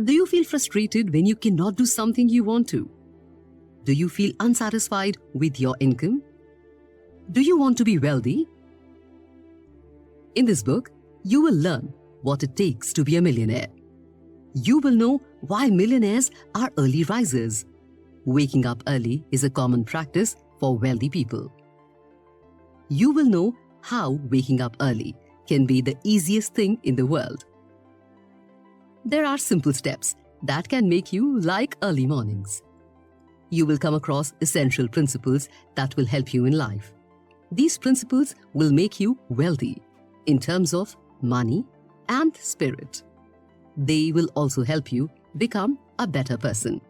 Do you feel frustrated when you cannot do something you want to? Do you feel unsatisfied with your income? Do you want to be wealthy? In this book, you will learn what it takes to be a millionaire. You will know why millionaires are early risers. Waking up early is a common practice for wealthy people. You will know how waking up early can be the easiest thing in the world. There are simple steps that can make you like early mornings. You will come across essential principles that will help you in life. These principles will make you wealthy in terms of money and spirit. They will also help you become a better person.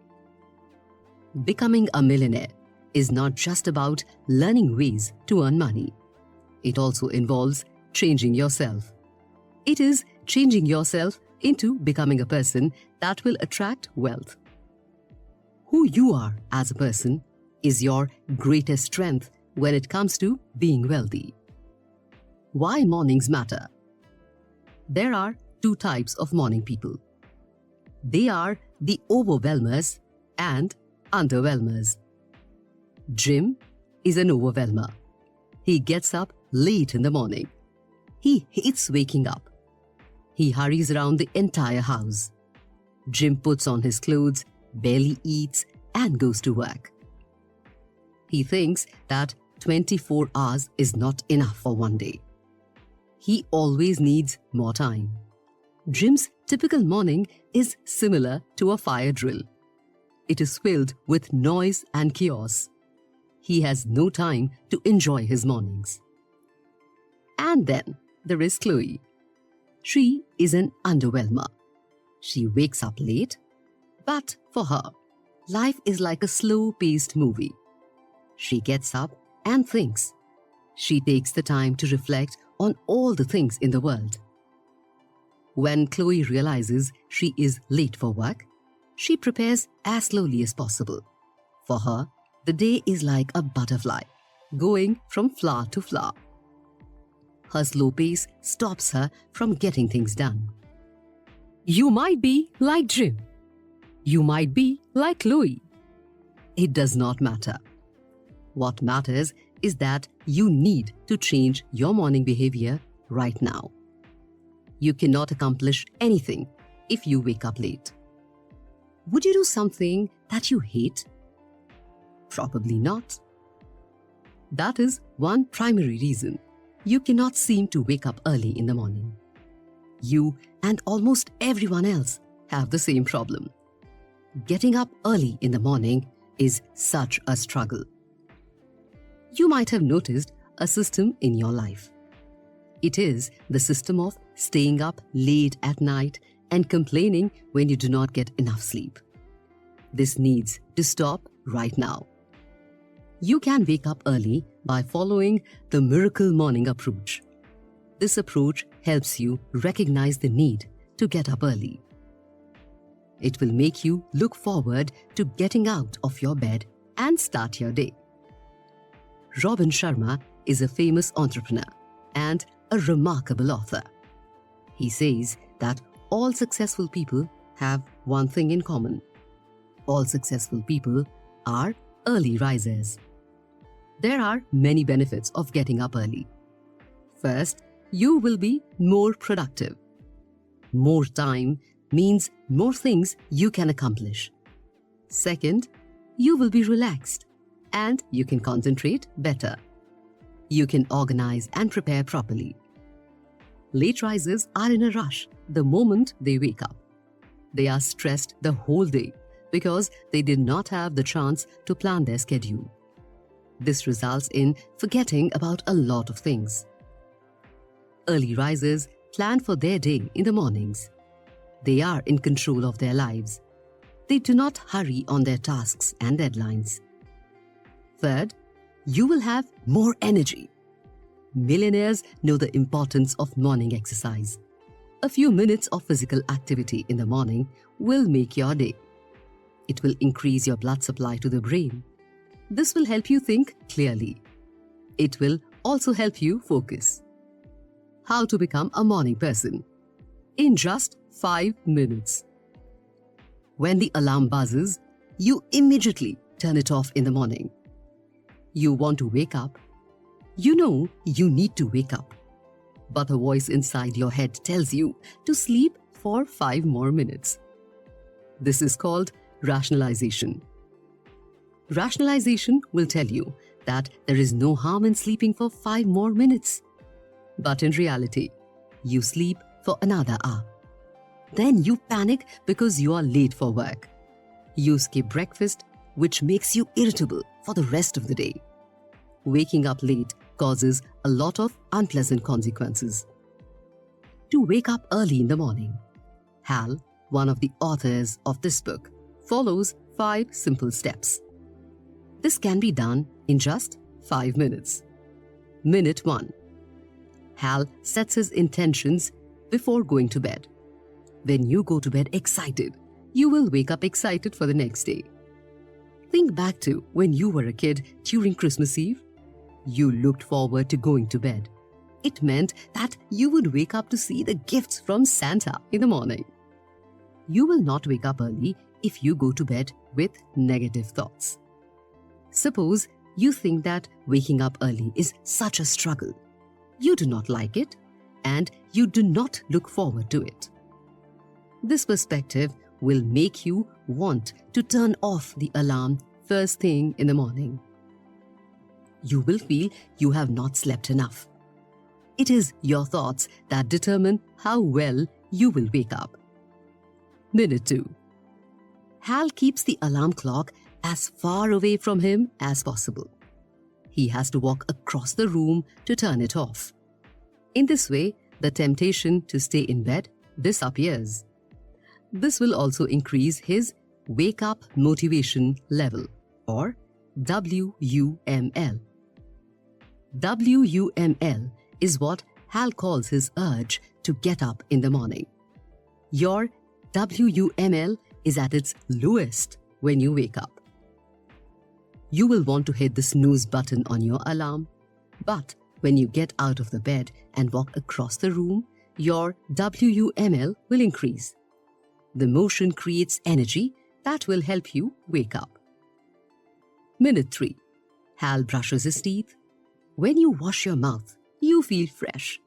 Becoming a millionaire is not just about learning ways to earn money. It also involves changing yourself. It is changing yourself into becoming a person that will attract wealth. Who you are as a person is your greatest strength when it comes to being wealthy. Why mornings matter? There are two types of morning people. They are the overwhelmers and underwhelmers. Jim is an overwhelmer. He gets up late in the morning. He hates waking up. He hurries around the entire house. Jim puts on his clothes, barely eats, and goes to work. He thinks that 24 hours is not enough for one day. He always needs more time. Jim's typical morning is similar to a fire drill. It is filled with noise and chaos. He has no time to enjoy his mornings. And then there is Chloe. She is an underwhelmer. She wakes up late, but for her, life is like a slow-paced movie. She gets up and thinks. She takes the time to reflect on all the things in the world. When Chloe realizes she is late for work, she prepares as slowly as possible. For her, the day is like a butterfly, going from flower to flower. Her slow pace stops her from getting things done. You might be like Jim. You might be like Chloe. It does not matter. What matters is that you need to change your morning behavior right now. You cannot accomplish anything if you wake up late. Would you do something that you hate? Probably not. That is one primary reason you cannot seem to wake up early in the morning. You and almost everyone else have the same problem. Getting up early in the morning is such a struggle. You might have noticed a system in your life. It is the system of staying up late at night and complaining when you do not get enough sleep. This needs to stop right now. You can wake up early by following the miracle morning approach. This approach helps you recognize the need to get up early. It will make you look forward to getting out of your bed and start your day. Robin Sharma is a famous entrepreneur and a remarkable author. He says that all successful people have one thing in common. All successful people are early risers. There are many benefits of getting up early. First, you will be more productive. More time means more things you can accomplish. Second, you will be relaxed and you can concentrate better. You can organize and prepare properly. Late risers are in a rush the moment they wake up. They are stressed the whole day because they did not have the chance to plan their schedule. This results in forgetting about a lot of things. Early risers plan for their day in the mornings. They are in control of their lives. They do not hurry on their tasks and deadlines. Third, you will have more energy. Millionaires know the importance of morning exercise. A few minutes of physical activity in the morning will make your day. It will increase your blood supply to the brain. This will help you think clearly. It will also help you focus. How to become a morning person? In just 5 minutes. When the alarm buzzes, you immediately turn it off in the morning. You want to wake up. You know you need to wake up. But a voice inside your head tells you to sleep for 5 more minutes. This is called rationalization. Rationalization will tell you that there is no harm in sleeping for 5 more minutes. But in reality, you sleep for another hour. Then you panic because you are late for work. You skip breakfast, which makes you irritable for the rest of the day. Waking up late causes a lot of unpleasant consequences. To wake up early in the morning, Hal, one of the authors of this book, follows 5 simple steps. This can be done in just 5 minutes. Minute 1. Hal sets his intentions before going to bed. When you go to bed excited, you will wake up excited for the next day. Think back to when you were a kid during Christmas Eve. You looked forward to going to bed. It meant that you would wake up to see the gifts from Santa in the morning. You will not wake up early if you go to bed with negative thoughts. Suppose you think that waking up early is such a struggle. You do not like it, and you do not look forward to it. This perspective will make you want to turn off the alarm first thing in the morning. You will feel you have not slept enough. It is your thoughts that determine how well you will wake up. Minute 2. Hal keeps the alarm clock as far away from him as possible. He has to walk across the room to turn it off. In this way, the temptation to stay in bed disappears. This will also increase his wake up motivation level, or WUML. WUML is what Hal calls his urge to get up in the morning. Your WUML is at its lowest when you wake up. You will want to hit the snooze button on your alarm, but when you get out of the bed and walk across the room, your WUML will increase. The motion creates energy that will help you wake up. Minute 3. Hal brushes his teeth. When you wash your mouth, you feel fresh.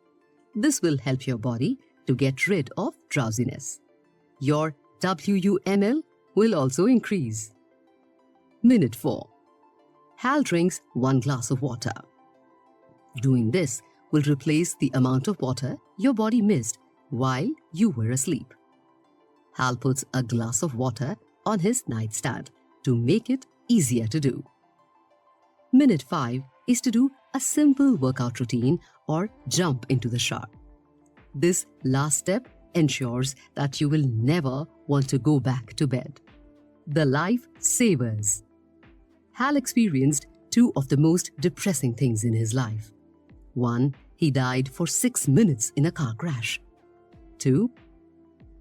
This will help your body to get rid of drowsiness. Your WUML will also increase. Minute 4. Hal drinks 1 glass of water. Doing this will replace the amount of water your body missed while you were asleep. Hal puts a glass of water on his nightstand to make it easier to do. Minute 5 is to do a simple workout routine or jump into the shower. This last step ensures that you will never want to go back to bed. The life savers. Hal experienced 2 of the most depressing things in his life. 1, he died for 6 minutes in a car crash. 2,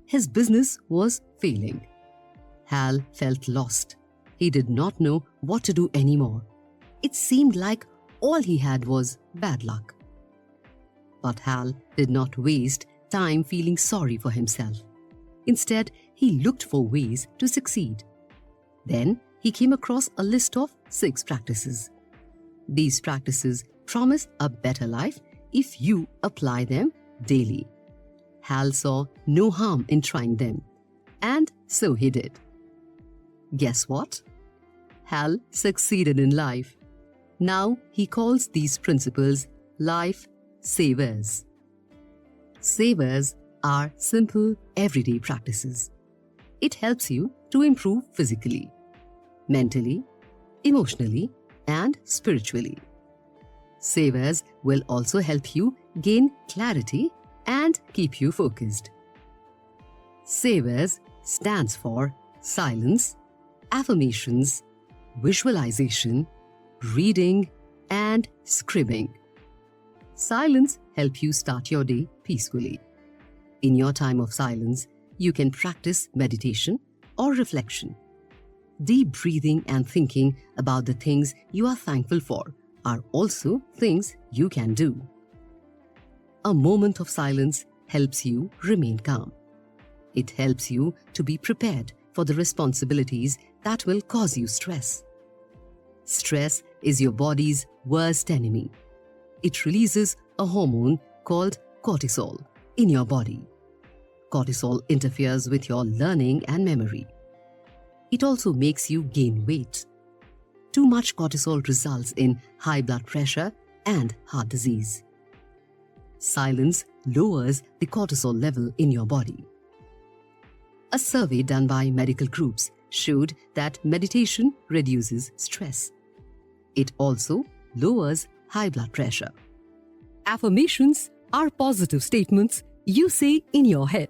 his business was failing. Hal felt lost. He did not know what to do anymore. It seemed like all he had was bad luck. But Hal did not waste time feeling sorry for himself. Instead, he looked for ways to succeed. Then he came across a list of 6 practices. These practices promise a better life if you apply them daily. Hal saw no harm in trying them, and so he did. Guess what? Hal succeeded in life. Now he calls these principles life savers. Savers are simple, everyday practices. It helps you to improve physically, mentally, emotionally, and spiritually. Savers will also help you gain clarity and keep you focused. Savers stands for silence, affirmations, visualization, reading, and scribbing. Silence helps you start your day peacefully. In your time of silence, you can practice meditation or reflection. Deep breathing and thinking about the things you are thankful for are also things you can do. A moment of silence helps you remain calm. It helps you to be prepared for the responsibilities that will cause you stress. Stress is your body's worst enemy. It releases a hormone called cortisol in your body. Cortisol interferes with your learning and memory. It also makes you gain weight. Too much cortisol results in high blood pressure and heart disease. Silence lowers the cortisol level in your body. A survey done by medical groups showed that meditation reduces stress. It also lowers high blood pressure. Affirmations are positive statements you say in your head.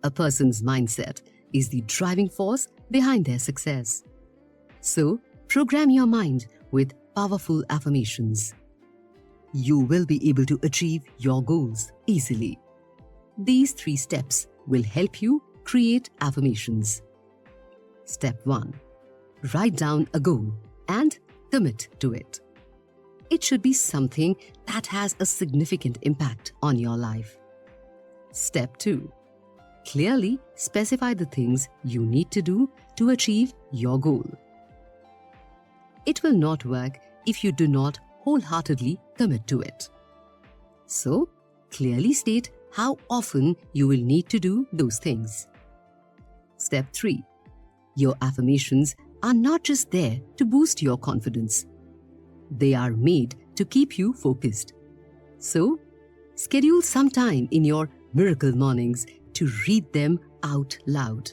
A person's mindset is the driving force behind their success. So, program your mind with powerful affirmations. You will be able to achieve your goals easily. These 3 steps will help you create affirmations. Step 1. Write down a goal and commit to it. It should be something that has a significant impact on your life. Step 2. Clearly specify the things you need to do to achieve your goal. It will not work if you do not wholeheartedly commit to it. So, clearly state how often you will need to do those things. Step 3. Your affirmations are not just there to boost your confidence. They are made to keep you focused. So, schedule some time in your miracle mornings to read them out loud.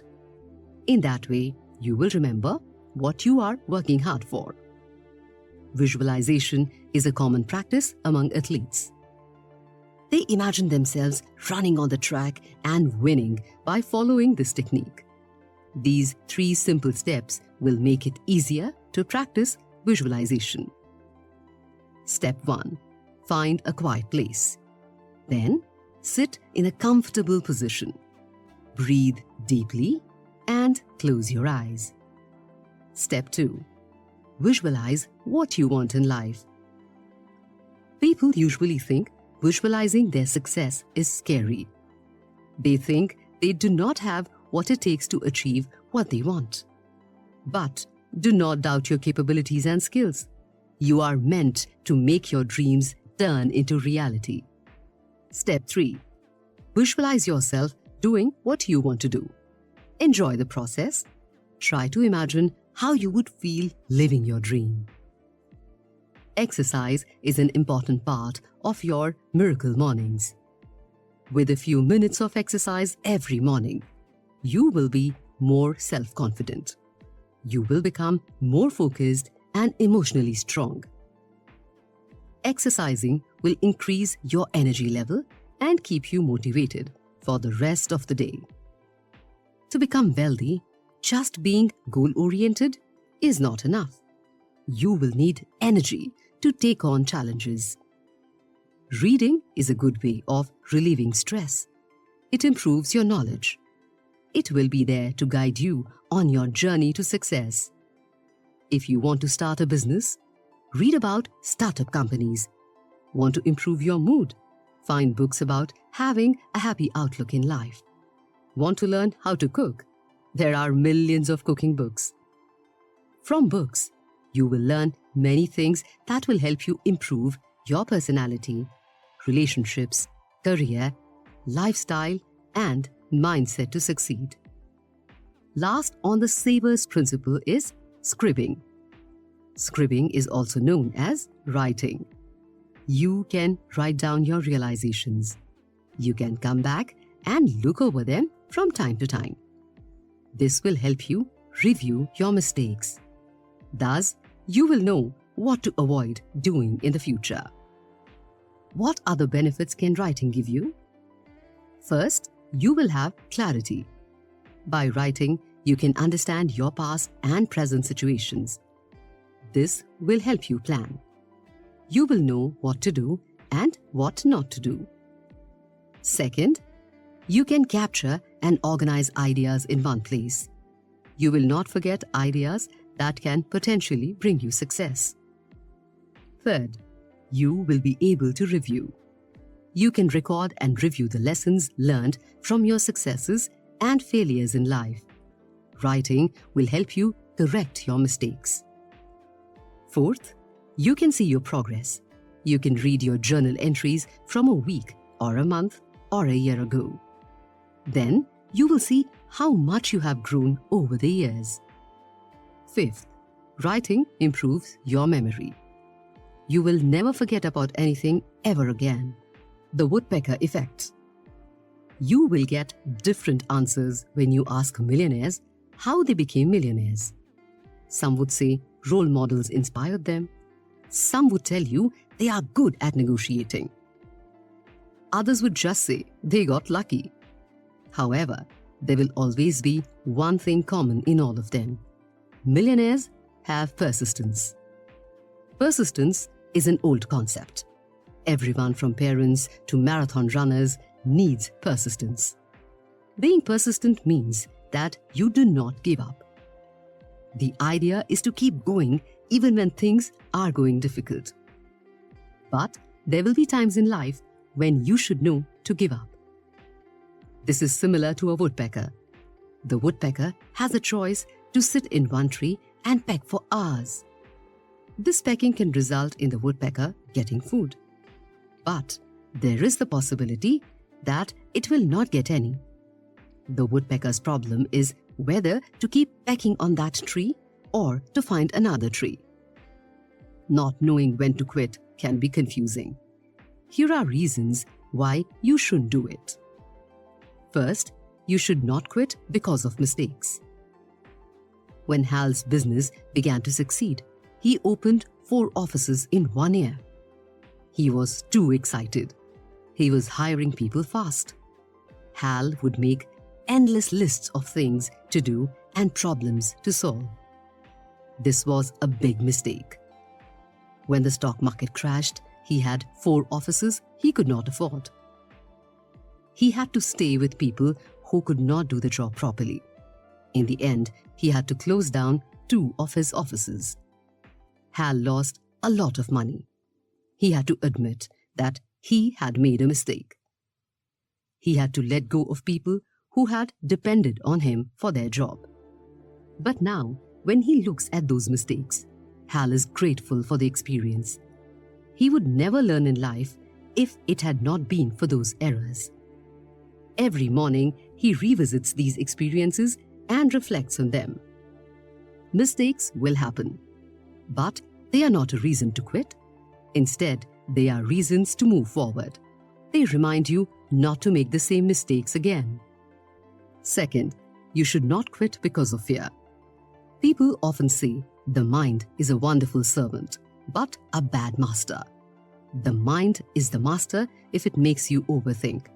In that way, you will remember what you are working hard for. Visualization is a common practice among athletes. They imagine themselves running on the track and winning by following this technique. These 3 simple steps will make it easier to practice visualization. Step 1. Find a quiet place. Then, sit in a comfortable position. Breathe deeply and close your eyes. Step 2. Visualize what you want in life. People usually think visualizing their success is scary. They think they do not have what it takes to achieve what they want. But do not doubt your capabilities and skills. You are meant to make your dreams turn into reality. Step 3. Visualize yourself doing what you want to do. Enjoy the process. Try to imagine how you would feel living your dream. Exercise is an important part of your miracle mornings. With a few minutes of exercise every morning, you will be more self-confident. You will become more focused and emotionally strong. Exercising will increase your energy level and keep you motivated for the rest of the day. To become wealthy, just being goal-oriented is not enough. You will need energy to take on challenges. Reading is a good way of relieving stress. It improves your knowledge. It will be there to guide you on your journey to success. If you want to start a business, read about startup companies. Want to improve your mood? Find books about having a happy outlook in life. Want to learn how to cook? There are millions of cooking books. From books, you will learn many things that will help you improve your personality, relationships, career, lifestyle, and mindset to succeed. Last on the Savers principle is scribbing. Scribbing is also known as writing. You can write down your realizations. You can come back and look over them from time to time. This will help you review your mistakes. Thus, you will know what to avoid doing in the future. What other benefits can writing give you? First, you will have clarity. By writing, you can understand your past and present situations. This will help you plan. You will know what to do and what not to do. Second, you can capture and organize ideas in one place. You will not forget ideas that can potentially bring you success. Third, you will be able to review. You can record and review the lessons learned from your successes and failures in life. Writing will help you correct your mistakes. Fourth, you can see your progress. You can read your journal entries from a week or a month or a year ago. Then you will see how much you have grown over the years. Fifth, writing improves your memory. You will never forget about anything ever again. The woodpecker effect. You will get different answers when you ask millionaires how they became millionaires. Some would say role models inspired them. Some would tell you they are good at negotiating. Others would just say they got lucky. However, there will always be one thing common in all of them. Millionaires have persistence. Persistence is an old concept. Everyone from parents to marathon runners needs persistence. Being persistent means that you do not give up. The idea is to keep going even when things are going difficult. But there will be times in life when you should know to give up. This is similar to a woodpecker. The woodpecker has a choice to sit in one tree and peck for hours. This pecking can result in the woodpecker getting food. But there is the possibility that it will not get any. The woodpecker's problem is whether to keep pecking on that tree or to find another tree. Not knowing when to quit can be confusing. Here are reasons why you shouldn't do it. First, you should not quit because of mistakes. When Hal's business began to succeed, he opened 4 offices in 1 year. He was too excited. He was hiring people fast. Hal would make endless lists of things to do and problems to solve. This was a big mistake. When the stock market crashed, he had 4 offices he could not afford. He had to stay with people who could not do the job properly. In the end, he had to close down 2 of his offices. Hal lost a lot of money. He had to admit that he had made a mistake. He had to let go of people who had depended on him for their job. But now, when he looks at those mistakes, Hal is grateful for the experience. He would never learn in life if it had not been for those errors. Every morning, he revisits these experiences and reflects on them. Mistakes will happen, but they are not a reason to quit. Instead, they are reasons to move forward. They remind you not to make the same mistakes again. Second, you should not quit because of fear. People often say the mind is a wonderful servant, but a bad master. The mind is the master if it makes you overthink.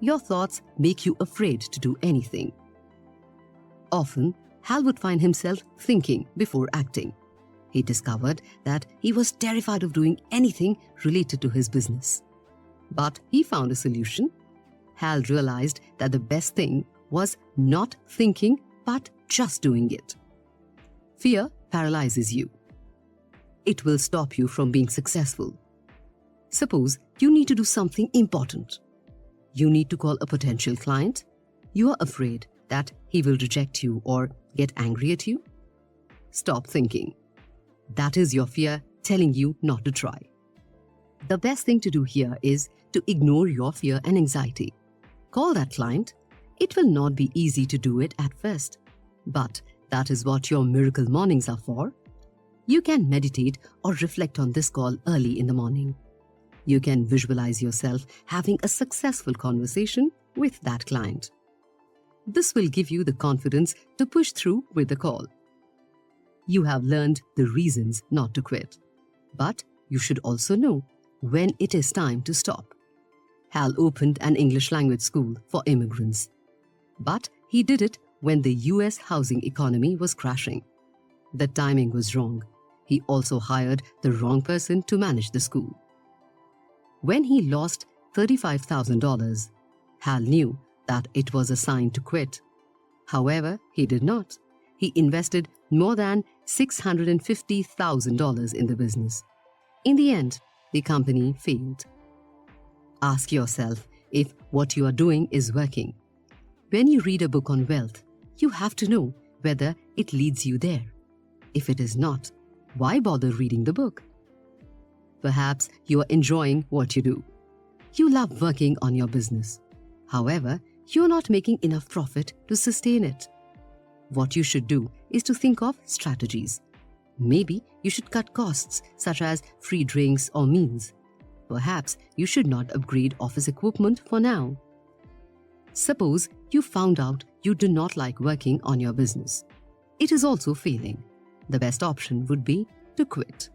Your thoughts make you afraid to do anything. Often, Hal would find himself thinking before acting. He discovered that he was terrified of doing anything related to his business. But he found a solution. Hal realized that the best thing was not thinking but just doing it. Fear paralyzes you. It will stop you from being successful. Suppose you need to do something important. You need to call a potential client. You are afraid that he will reject you or get angry at you. Stop thinking. That is your fear telling you not to try. The best thing to do here is to ignore your fear and anxiety. Call that client. It will not be easy to do it at first, but that is what your miracle mornings are for. You can meditate or reflect on this call early in the morning. You can visualize yourself having a successful conversation with that client. This will give you the confidence to push through with the call. You have learned the reasons not to quit, but you should also know when it is time to stop. Hal opened an English language school for immigrants, but he did it when the US housing economy was crashing. The timing was wrong. He also hired the wrong person to manage the school. When he lost $35,000, Hal knew that it was a sign to quit. However, he did not. He invested more than $650,000 in the business. In the end, the company failed. Ask yourself if what you are doing is working. When you read a book on wealth, you have to know whether it leads you there. If it is not, why bother reading the book? Perhaps you are enjoying what you do. You love working on your business. However, you're not making enough profit to sustain it. What you should do is to think of strategies. Maybe you should cut costs such as free drinks or meals. Perhaps you should not upgrade office equipment for now. Suppose you found out you do not like working on your business. It is also failing. The best option would be to quit.